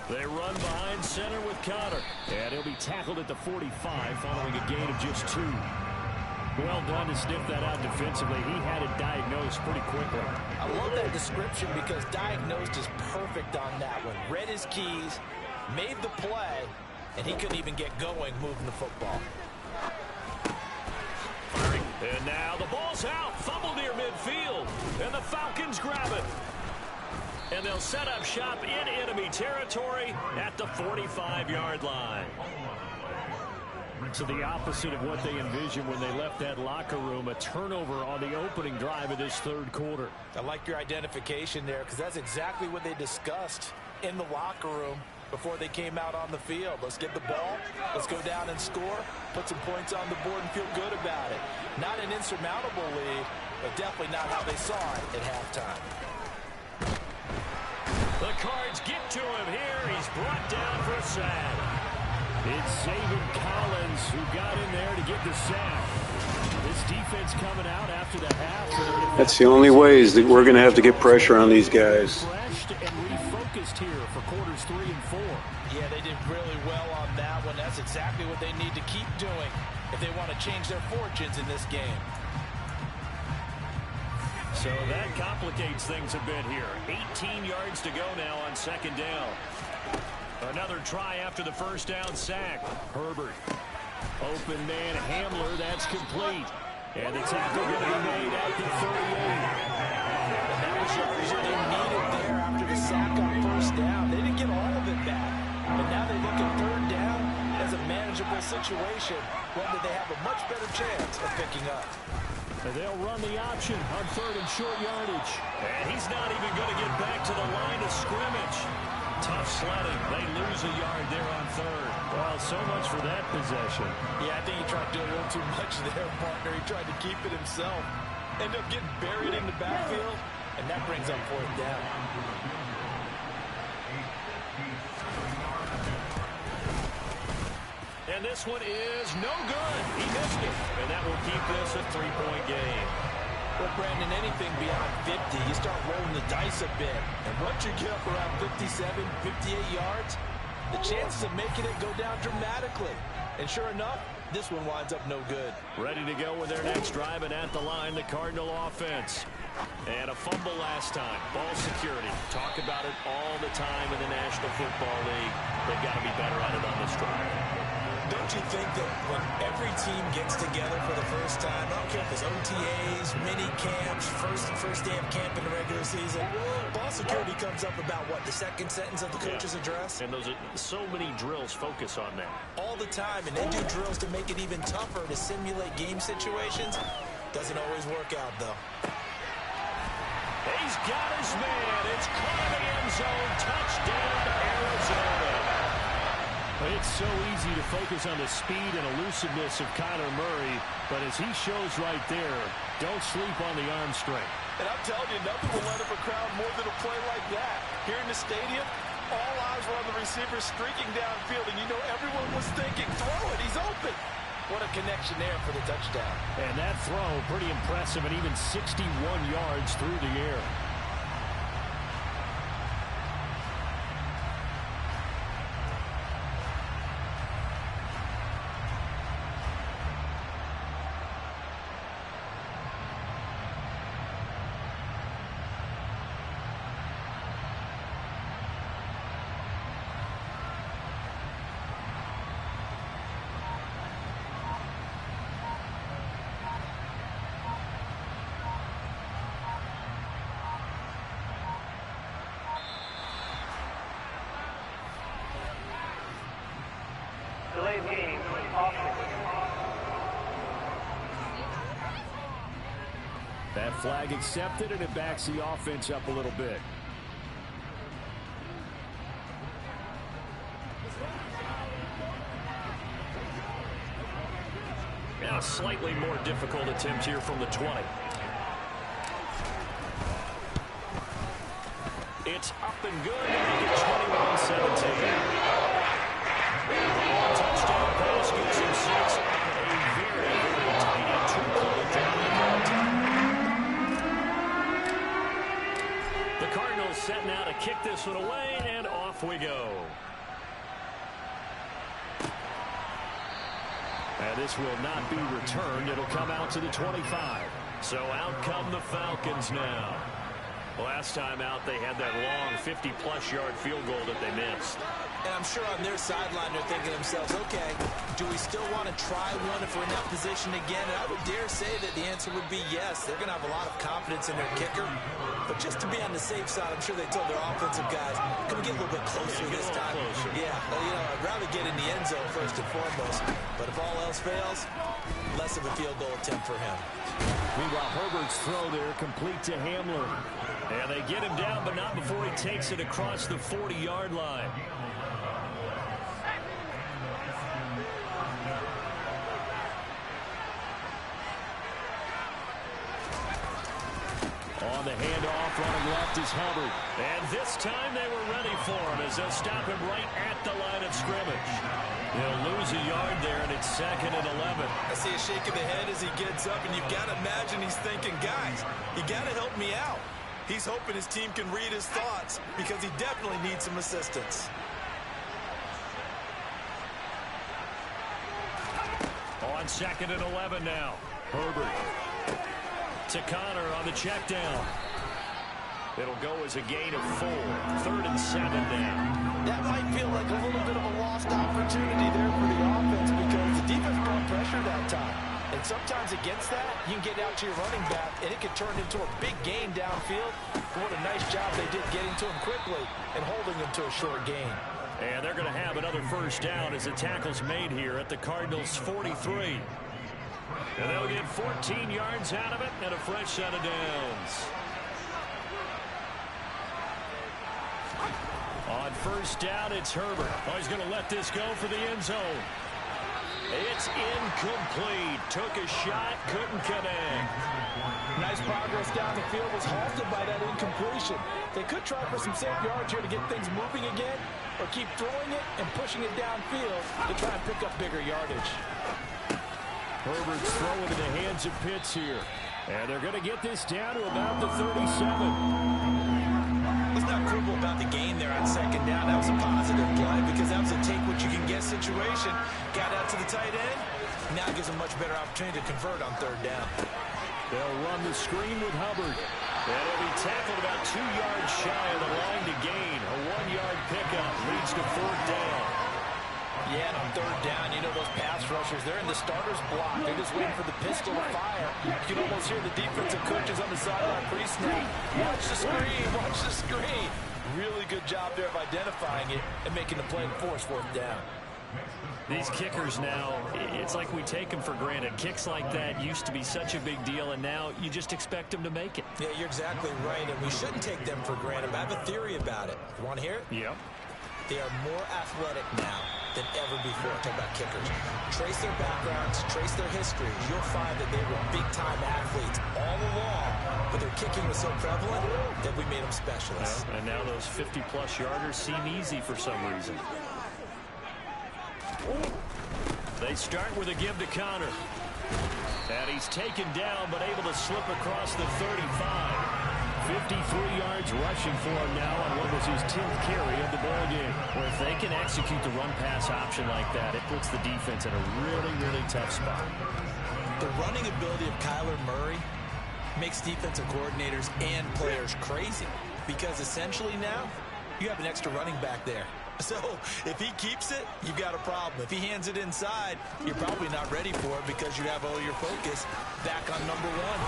They run behind center with Connor. And he'll be tackled at the 45 following a gain of just 2. Well done to sniff that out defensively. He had it diagnosed pretty quickly. I love that description because diagnosed is perfect on that one. Read his keys, made the play, and he couldn't even get going moving the football. Firing. And now the ball's out. Fumble near midfield. And the Falcons grab it. And they'll set up shop in enemy territory at the 45-yard line. So the opposite of what they envisioned when they left that locker room, a turnover on the opening drive of this 3rd quarter. I like your identification there because that's exactly what they discussed in the locker room before they came out on the field. Let's get the ball, let's go down and score, put some points on the board and feel good about it. Not an insurmountable lead, but definitely not how they saw it at halftime. The Cards get to him here. He's brought down for a sack. It's Zayvon Collins who got in there to get the sack. This defense coming out after the half. That's the only ways that we're going to have to get pressure on these guys. Refreshed and refocused here for quarters 3 and 4. Yeah, they did really well on that one. That's exactly what they need to keep doing if they want to change their fortunes in this game. So that complicates things a bit here. 18 yards to go now on 2nd down. Another try after the 1st down sack. Herbert. Open man Hamler. That's complete. And the tackle going to be made at the 38. And that was what they needed there after the sack on 1st down. They didn't get all of it back. But now they look at 3rd down as a manageable situation, one that they have a much better chance of picking up. And they'll run the option on 3rd and short yardage. And he's not even going to get back to the line of scrimmage. Tough sledding. They lose a yard there on 3rd. Well, so much for that possession. Yeah, I think he tried to do a little too much there, partner. He tried to keep it himself. Ended up getting buried in the backfield, and that brings up 4th down. And this one is no good. He missed it. And that will keep this a 3-point game. Well, Brandon, anything beyond 50, you start rolling the dice a bit. And once you get up around 57, 58 yards, the chances of making it go down dramatically. And sure enough, this one winds up no good. Ready to go with their next drive, and at the line, the Cardinal offense. And a fumble last time. Ball security. Talk about it all the time in the National Football League. They've got to be better at it on this drive. Don't you think that when every team gets together for the first time, I don't care if it's OTAs, mini camps, first day of camp in the regular season, ball security comes up about, what, the 2nd sentence of the coach's address? And those are so many drills focus on that. All the time, and they do drills to make it even tougher to simulate game situations. Doesn't always work out, though. He's got his man. It's caught in the end zone. Touchdown, Arizona. It's so easy to focus on the speed and elusiveness of Kyler Murray, but as he shows right there, don't sleep on the arm strength. And I'm telling you, nothing will let up a crowd more than a play like that. Here in the stadium, all eyes were on the receiver streaking downfield, and you know everyone was thinking, throw it, he's open. What a connection there for the touchdown. And that throw, pretty impressive, and even 61 yards through the air. That flag accepted, and it backs the offense up a little bit. Now a slightly more difficult attempt here from the 20. It's up and good to make it 21-17. Touchdown pass gets him 6. A very, very tight two-play drive. The Cardinals set now to kick this one away, and off we go. And this will not be returned. It'll come out to the 25. So out come the Falcons now. Last time out, they had that long 50-plus yard field goal that they missed. And I'm sure on their sideline they're thinking to themselves, okay, do we still want to try one if we're in that position again? And I would dare say that the answer would be yes. They're going to have a lot of confidence in their kicker. But just to be on the safe side, I'm sure they told their offensive guys, can we get a little bit closer this time? Yeah, well, you know, I'd rather get in the end zone first and foremost. But if all else fails, less of a field goal attempt for him. Meanwhile, Herbert's throw there complete to Hamler. And they get him down, but not before he takes it across the 40-yard line. On the handoff, running left is Hubbard. And this time they were ready for him as they'll stop him right at the line of scrimmage. He'll lose a yard there, and it's 2nd and 11. I see a shake of the head as he gets up, and you've got to imagine he's thinking, guys, you got to help me out. He's hoping his team can read his thoughts because he definitely needs some assistance. On 2nd and 11 now. Herbert to Connor on the check down. It'll go as a gain of 4. 3rd and 7 now. That might feel like a little bit of a lost opportunity there for the offense because the defense brought pressure that time. And sometimes against that, you can get out to your running back, and it could turn into a big gain downfield. What a nice job they did getting to him quickly and holding him to a short gain. And they're going to have another first down as the tackle's made here at the Cardinals' 43. And they'll get 14 yards out of it and a fresh set of downs. On first down, it's Herbert. Oh, he's going to let this go for the end zone. It's incomplete. Took a shot, couldn't connect. Nice progress down the field was halted by that incompletion. They could try for some safe yards here to get things moving again, or keep throwing it and pushing it downfield to try and pick up bigger yardage. Herbert's throw into the hands of Pitts here. And they're going to get this down to about the 37. Let's not quibble about the gain there on 2nd down. That was a positive play because that was a take-what-you-can-get situation. Got out to the tight end. Now gives them much better opportunity to convert on 3rd down. They'll run the screen with Hubbard. And he'll be tackled about 2 yards shy of the line to gain. A 1-yard pickup leads to 4th down. Yeah, and on 3rd down, you know those pass rushers, they're in the starter's block. They're just waiting for the pistol to fire. You can almost hear the defensive coaches on the sideline pre-snap. Watch the screen, watch the screen. Really good job there of identifying it and making the play to force 4th down. These kickers now, it's like we take them for granted. Kicks like that used to be such a big deal, and now you just expect them to make it. Yeah, you're exactly right, and we shouldn't take them for granted. But I have a theory about it. You want to hear it? Yep. They are more athletic now. than ever before. Talk about kickers. Trace their backgrounds, trace their history. You'll find that they were big-time athletes all along, but their kicking was so prevalent that we made them specialists. Yeah, and now those 50-plus yarders seem easy for some reason. They start with a give to Connor. And he's taken down, but able to slip across the 35. 53 yards rushing for him now on what was his 10th carry of the ball game. Well, if they can execute the run-pass option like that, it puts the defense in a really, really tough spot. The running ability of Kyler Murray makes defensive coordinators and players crazy, because essentially now you have an extra running back there. So if he keeps it, you've got a problem. If he hands it inside, you're probably not ready for it because you have all your focus back on number one.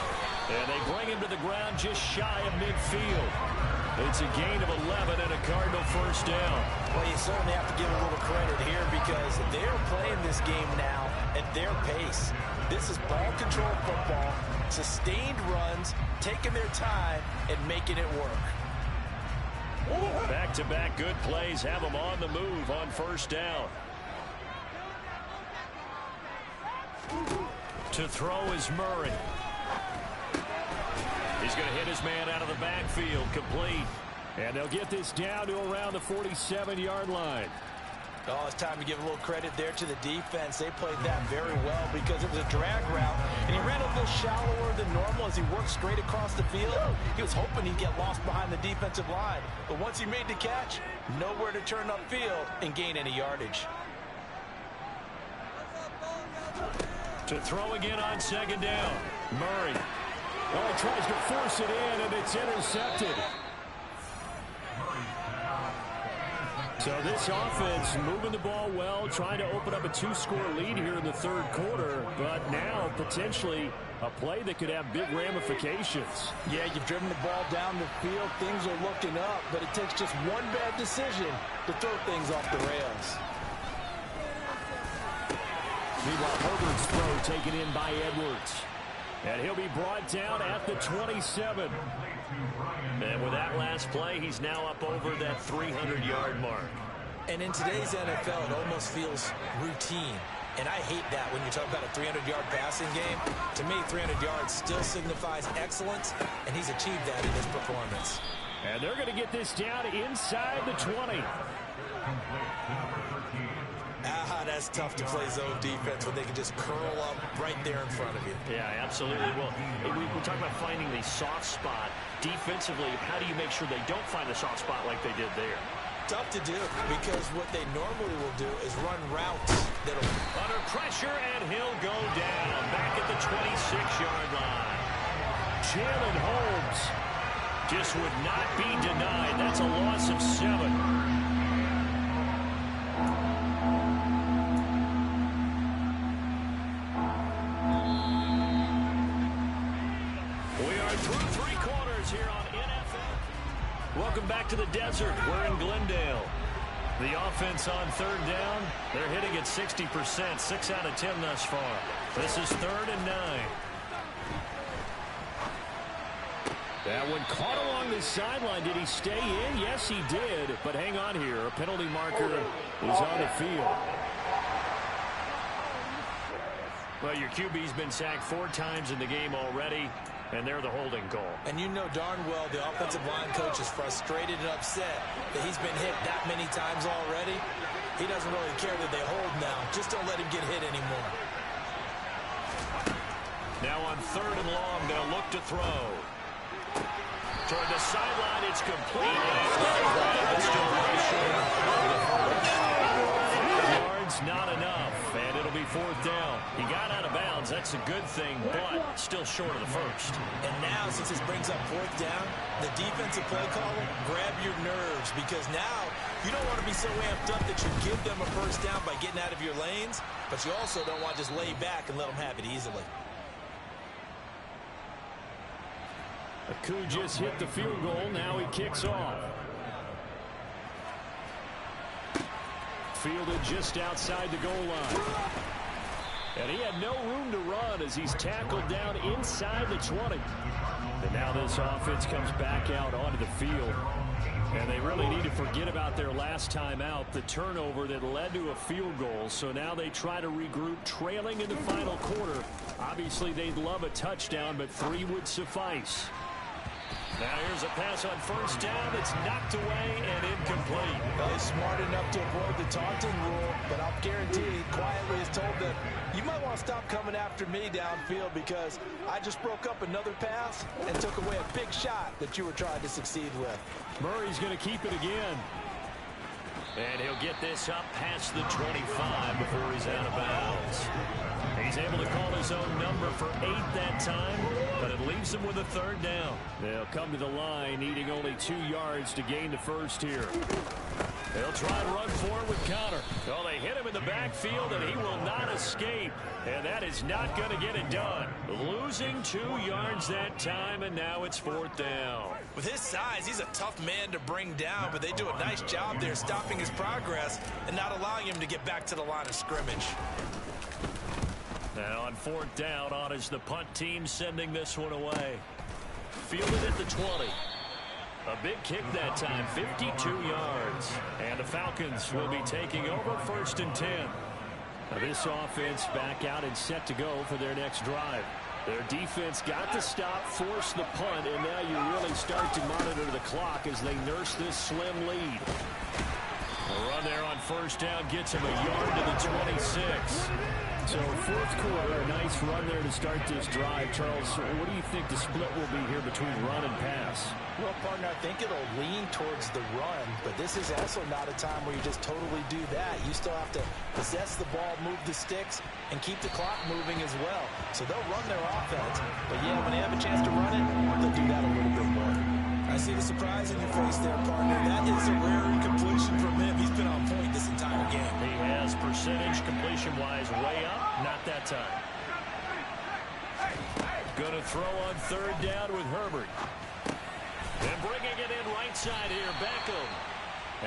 And they bring him to the ground just shy of midfield. It's a gain of 11 and a Cardinal first down. Well, you certainly have to give a little credit here because they're playing this game now at their pace. This is ball control football, sustained runs, taking their time and making it work. Back-to-back good plays have them on the move on first down. To throw is Murray. He's going to hit his man out of the backfield, complete. And they'll get this down to around the 47-yard line. Oh, it's time to give a little credit there to the defense. They played that very well because it was a drag route, and he ran a little shallower than normal as he worked straight across the field. He was hoping he'd get lost behind the defensive line, but once he made the catch, nowhere to turn upfield and gain any yardage. To throw again on second down, Murray. Oh, he tries to force it in, and it's intercepted. So this offense moving the ball well, trying to open up a 2-score lead here in the third quarter, but now potentially a play that could have big ramifications. Yeah, you've driven the ball down the field. Things are looking up, but it takes just one bad decision to throw things off the rails. Meanwhile, Herbert's throw taken in by Edwards. And he'll be brought down at the 27. And with that last play, he's now up over that 300-yard mark. And in today's NFL, it almost feels routine. And I hate that when you talk about a 300-yard passing game. To me, 300 yards still signifies excellence, and he's achieved that in his performance. And they're going to get this down inside the 20. That's tough to play zone defense when they can just curl up right there in front of you. Yeah, absolutely. Well, we talk about finding the soft spot. Defensively, how do you make sure they don't find a soft spot like they did there? Tough to do because what they normally will do is run routes that'll... Under pressure, and he'll go down back at the 26-yard line. Jalen Holmes just would not be denied. That's a loss of 7. Here on NFL. Welcome back to the desert. We're in Glendale. The offense on third down, they're hitting at 60%, 6 out of 10 thus far. This is 3rd and 9. That one caught along the sideline. Did he stay in? Yes, he did. But hang on here. A penalty marker is on the field. Well, your QB's been sacked 4 times in the game already. And they're the holding call. And you know darn well the offensive line coach is frustrated and upset that he's been hit that many times already. He doesn't really care that they hold now. Just don't let him get hit anymore. Now on 3rd and long, they'll look to throw. Toward the sideline, it's complete. It's still right short. Yards not enough, and it'll be 4th down. He got out of bounds. That's a good thing, but still short of the first. And now, since this brings up 4th down, the defensive play caller, grab your nerves, because now you don't want to be so amped up that you give them a first down by getting out of your lanes, but you also don't want to just lay back and let them have it easily. Aku just hit the field goal. Now he kicks off. Fielded just outside the goal line. And he had no room to run as he's tackled down inside the 20. And now this offense comes back out onto the field. And they really need to forget about their last time out, the turnover that led to a field goal. So now they try to regroup, trailing in the final quarter. Obviously, they'd love a touchdown, but 3 would suffice. Now here's a pass on first down that's knocked away and incomplete. Well, he's smart enough to avoid the taunting rule, but I'll guarantee he quietly is told that you might want to stop coming after me downfield because I just broke up another pass and took away a big shot that you were trying to succeed with. Murray's going to keep it again. And he'll get this up past the 25 before he's out of bounds. He's able to call his own number for 8 that time, but it leaves him with a 3rd down. They'll come to the line, needing only 2 yards to gain the first here. They'll try and run forward with Connor. Well, they hit him in the backfield, and he will not escape. And that is not going to get it done. Losing 2 yards that time, and now it's 4th down. With his size, he's a tough man to bring down, but they do a nice job there stopping his progress and not allowing him to get back to the line of scrimmage. Now on 4th down, on is the punt team sending this one away. Fielded at the 20. A big kick that time, 52 yards. And the Falcons will be taking over 1st and 10. Now this offense back out and set to go for their next drive. Their defense got the stop, forced the punt, and now you really start to monitor the clock as they nurse this slim lead. A run there on 1st down gets him a yard to the 26. So 4th quarter, a nice run there to start this drive. Charles, what do you think the split will be here between run and pass? Well, partner, I think it'll lean towards the run, but this is also not a time where you just totally do that. You still have to possess the ball, move the sticks, and keep the clock moving as well. So they'll run their offense, but yeah, when they have a chance to run it, they'll do that a little bit more. I see the surprise in your face there, partner. That is a rare incompletion from him. He's been on point this entire game. He has percentage completion-wise way up. Not that time. Going to throw on 3rd down with Herbert. And bringing it in right side here, Beckham.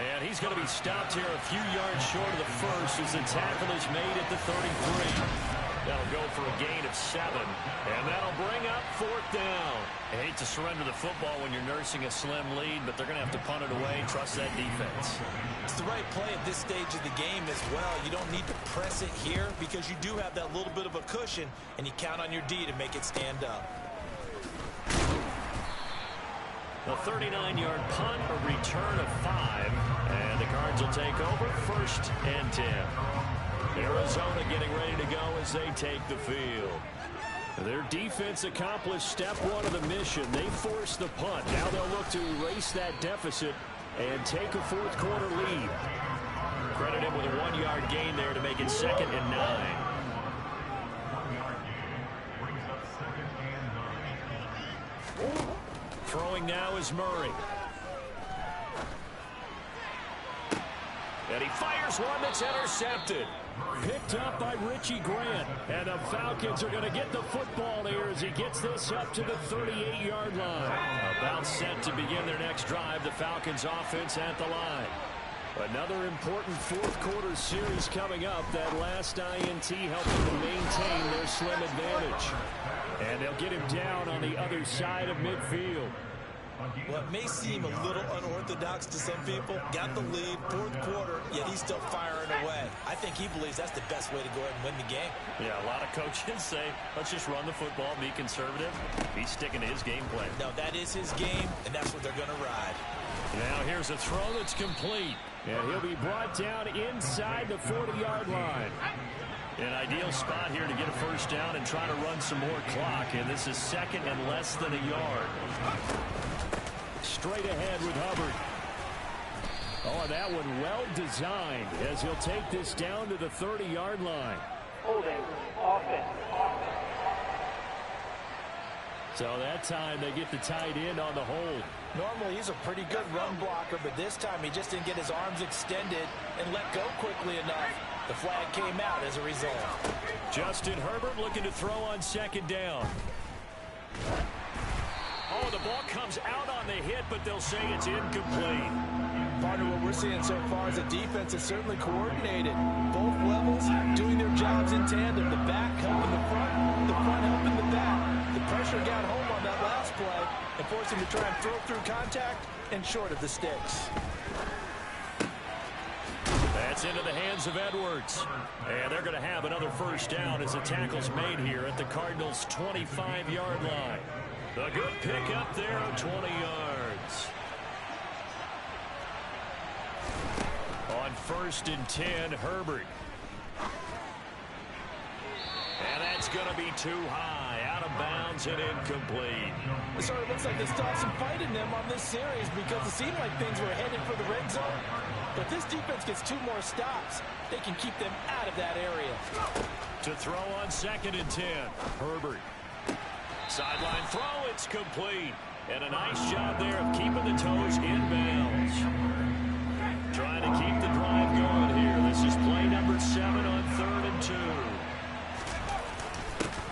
And he's going to be stopped here a few yards short of the first as the tackle is made at the 33. That'll go for a gain of 7. And that'll bring up 4th down. I hate to surrender the football when you're nursing a slim lead, but they're going to have to punt it away. Trust that defense. It's the right play at this stage of the game as well. You don't need to press it here because you do have that little bit of a cushion, and you count on your D to make it stand up. A 39-yard punt, a return of 5, and the Cards will take over 1st and 10. Arizona getting ready to go as they take the field. Their defense accomplished step 1 of the mission. They forced the punt. Now they'll look to erase that deficit and take a 4th quarter lead. Credit him with a 1-yard gain there to make it 2nd and 9. Throwing now is Murray. And he fires one that's intercepted. Picked up by Richie Grant. And the Falcons are going to get the football here as he gets this up to the 38-yard line. About set to begin their next drive. The Falcons offense at the line. Another important 4th quarter series coming up. That last INT helping to maintain their slim advantage. And they'll get him down on the other side of midfield. Well, it may seem a little unorthodox to some people. Got the lead, 4th quarter, yet he's still firing away. I think he believes that's the best way to go ahead and win the game. Yeah, a lot of coaches say, let's just run the football, be conservative. He's sticking to his game plan. No, that is his game, and that's what they're going to ride. Now here's a throw that's complete. And he'll be brought down inside the 40-yard line. An ideal spot here to get a 1st down and try to run some more clock. And this is 2nd and less than a yard. Straight ahead with Hubbard. Oh, that one well designed as he'll take this down to the 30-yard line. Holding offense. So that time they get the tight end on the hold. Normally he's a pretty good run blocker, but this time he just didn't get his arms extended and let go quickly enough. The flag came out as a result. Justin Herbert looking to throw on 2nd down. Oh, the ball comes out on the hit, but they'll say it's incomplete. Partner, what we're seeing so far is the defense is certainly coordinated. Both levels doing their jobs in tandem. The back helping the front helping the back. The pressure got home on that last play and force him to try and throw through contact and short of the sticks. That's into the hands of Edwards. And they're going to have another first down as the tackle's made here at the Cardinals' 25-yard line. A good pick up there of 20 yards. On 1st and 10, Herbert. And that's going to be too high, out of bounds and incomplete. It sort of looks like they still have some fight in them on this series because it seemed like things were headed for the red zone. But this defense gets 2 more stops. They can keep them out of that area. To throw on 2nd and 10, Herbert. Sideline throw, it's complete. And a nice job there of keeping the toes in bounds. Trying to keep the drive going here. This is play number 7 on 3rd and 2.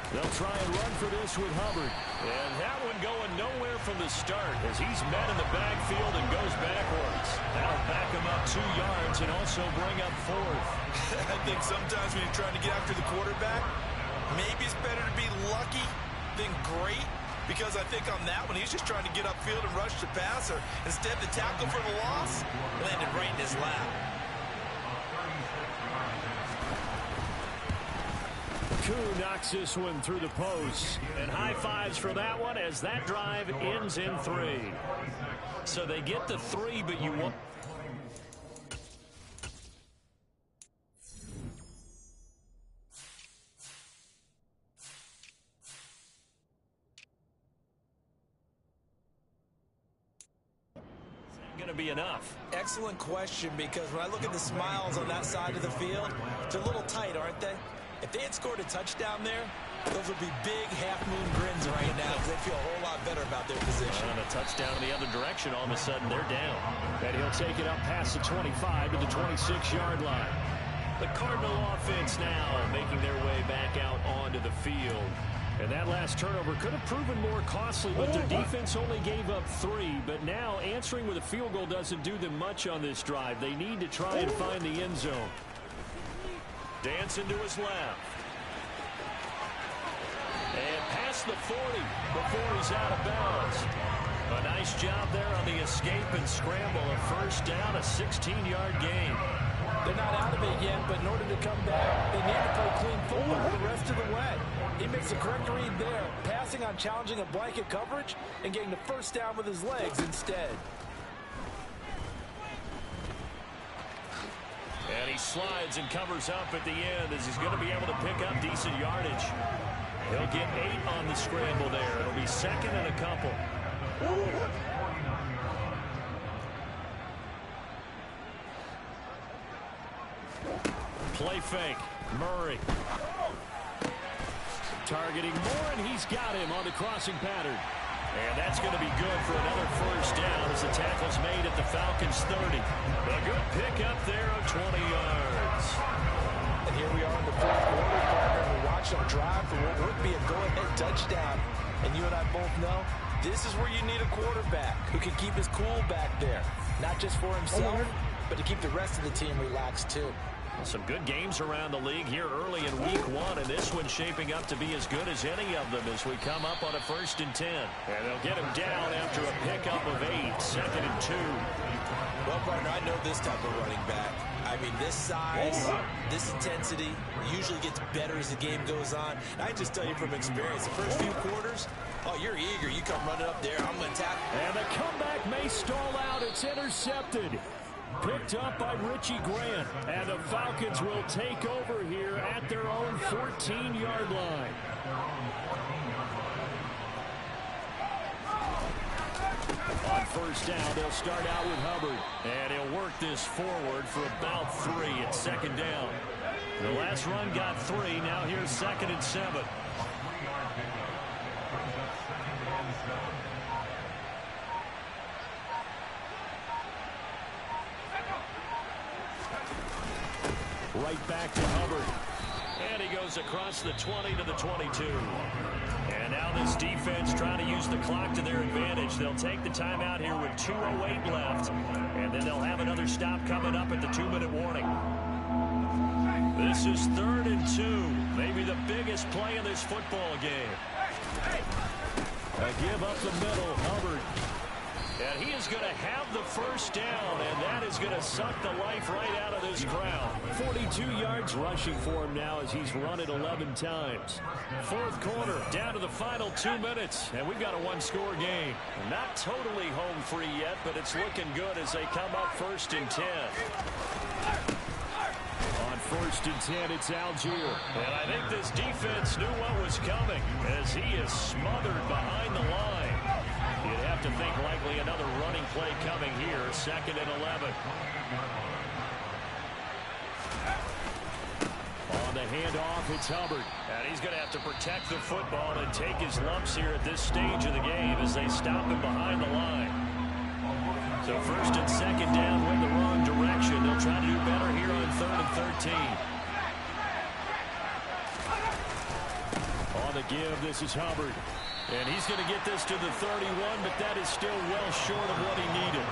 They'll try and run for this with Hubbard. And that one going nowhere from the start as he's met in the backfield and goes backwards. That'll back him up 2 yards and also bring up 4th. I think sometimes when you're trying to get after the quarterback, maybe it's better to be lucky than great. Because I think on that one, he's just trying to get upfield and rush the passer. Instead, the tackle for the loss landed right in his lap. Koo knocks this one through the post. And high fives for that one as that drive ends in 3. So they get the 3, but you want... going to be enough? Excellent question, because when I look at the smiles on that side of the field, they're a little tight, aren't they? If they had scored a touchdown there, those would be big half-moon grins right now because they feel a whole lot better about their position. On a touchdown in the other direction, all of a sudden they're down. And he'll take it up past the 25 to the 26-yard line. The Cardinal offense now making their way back out onto the field. And that last turnover could have proven more costly, but their defense only gave up 3. But now answering with a field goal doesn't do them much on this drive. They need to try and find the end zone. Dancing to his left. And past the 40 before he's out of bounds. A nice job there on the escape and scramble. A first down, a 16-yard gain. They're not out of it yet, but in order to come back, they need to play clean football the rest of the way. He makes the correct read there, passing on challenging a blanket coverage and getting the first down with his legs instead. And he slides and covers up at the end as he's going to be able to pick up decent yardage. He'll get 8 on the scramble there. It'll be 2nd and a couple. Play fake. Murray. Targeting Moore, and he's got him on the crossing pattern. And that's going to be good for another first down as the tackle's made at the Falcons' 30. A good pick up there of 20 yards. And here we are in the 4th quarter, partner. We watch them drive for what would be a go-ahead touchdown. And you and I both know this is where you need a quarterback who can keep his cool back there. Not just for himself, but to keep the rest of the team relaxed too. Some good games around the league here early in week 1, and this one's shaping up to be as good as any of them as we come up on a 1st and 10. And they'll get him down after a pickup of 8, 2nd and 2. Well, partner, I know this type of running back. I mean, this size, this intensity usually gets better as the game goes on. I just tell you from experience, the first few quarters, oh, you're eager. You come running up there, I'm going to tackle. And the comeback may stall out. It's intercepted. Picked up by Richie Grant. And the Falcons will take over here at their own 14-yard line. On first down, they'll start out with Hubbard. And he'll work this forward for about 3 at 2nd down. The last run got 3. Now here's 2nd and 7. Right back to Hubbard. And he goes across the 20 to the 22. And now this defense trying to use the clock to their advantage. They'll take the timeout here with 2:08 left. And then they'll have another stop coming up at the 2-minute warning. This is 3rd and 2. Maybe the biggest play in this football game. A give up the middle, Hubbard. And he is going to have the first down, and that is going to suck the life right out of this crowd. 42 yards rushing for him now as he's run it 11 times. Fourth quarter, down to the final 2 minutes, and we've got a one-score game. Not totally home free yet, but it's looking good as they come up 1st and 10. On 1st and 10, it's Algier. And I think this defense knew what was coming as he is smothered behind the line. You'd have to think likely another running play coming here, 2nd and 11. On the handoff, it's Hubbard. And he's going to have to protect the football and take his lumps here at this stage of the game as they stop him behind the line. So 1st and 2nd down went the wrong direction. They'll try to do better here on 3rd and 13. On the give, this is Hubbard. And he's going to get this to the 31, but that is still well short of what he needed.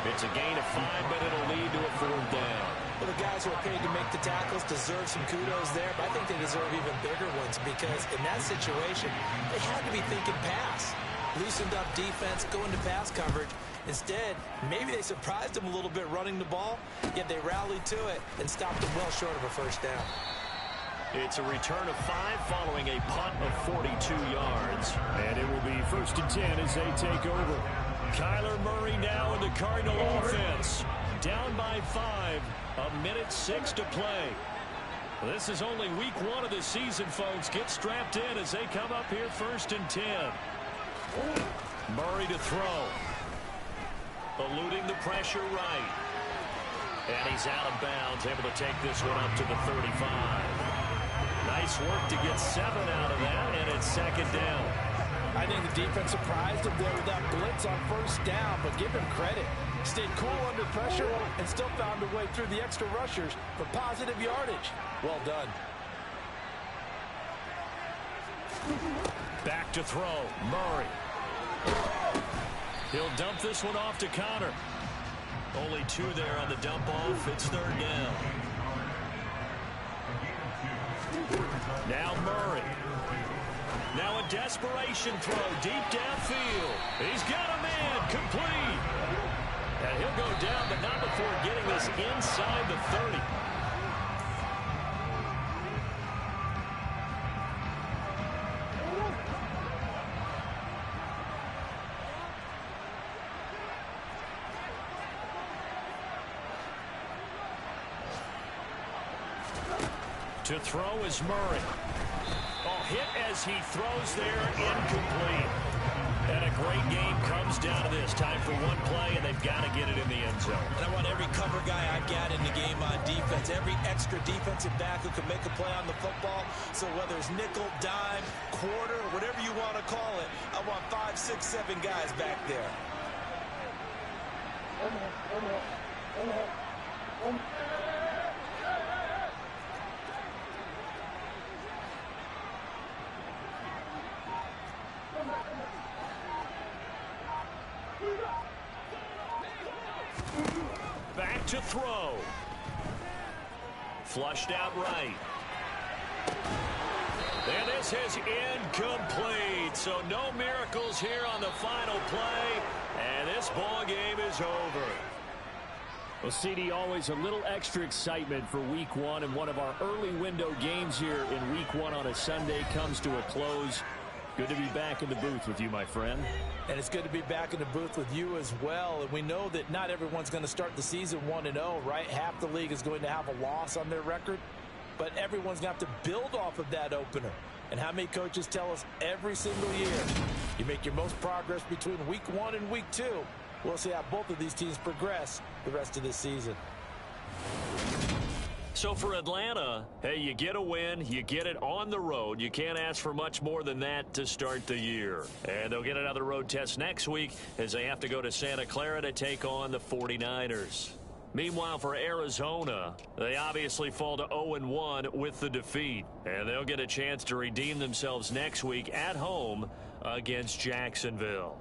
It's a gain of 5, but it'll lead to a 4th down. Well, the guys who are paid to make the tackles deserve some kudos there, but I think they deserve even bigger ones because in that situation, they had to be thinking pass. Loosened up defense, going to pass coverage. Instead, maybe they surprised them a little bit running the ball, yet they rallied to it and stopped them well short of a first down. It's a return of 5 following a punt of 42 yards. And it will be 1st and 10 as they take over. Kyler Murray now in the Cardinal offense. Down by 5, 1:06 to play. This is only week 1 of the season, folks. Get strapped in as they come up here 1st and 10. Murray to throw. Eluding the pressure right. And he's out of bounds, able to take this one up to the 35. Nice work to get 7 out of that, and it's 2nd down. I think the defense surprised him there with that blitz on 1st down, but give him credit. Stayed cool under pressure and still found a way through the extra rushers for positive yardage. Well done. Back to throw, Murray. He'll dump this one off to Connor. Only 2 there on the dump off. It's 3rd down. Now Murray. Now a desperation throw deep downfield. He's got a man complete. And he'll go down, but not before getting this inside the 30. To throw is Murray. Oh, hit as he throws there, incomplete. And a great game comes down to this. Time for one play, and they've got to get it in the end zone. And I want every cover guy I got in the game on defense, every extra defensive back who can make a play on the football. So whether it's nickel, dime, quarter, whatever you want to call it, I want 5, 6, 7 guys back there. Back to throw. Flushed out right. And this is incomplete. So no miracles here on the final play. And this ball game is over. Well, CD, always a little extra excitement for week 1. And one of our early window games here in week 1 on a Sunday comes to a close. Good to be back in the booth with you, my friend. And it's good to be back in the booth with you as well. And we know that not everyone's going to start the season 1-0, right? Half the league is going to have a loss on their record. But everyone's going to have to build off of that opener. And how many coaches tell us every single year, you make your most progress between week 1 and week 2. We'll see how both of these teams progress the rest of this season. So for Atlanta, hey, you get a win, you get it on the road. You can't ask for much more than that to start the year. And they'll get another road test next week as they have to go to Santa Clara to take on the 49ers. Meanwhile, for Arizona, they obviously fall to 0-1 with the defeat. And they'll get a chance to redeem themselves next week at home against Jacksonville.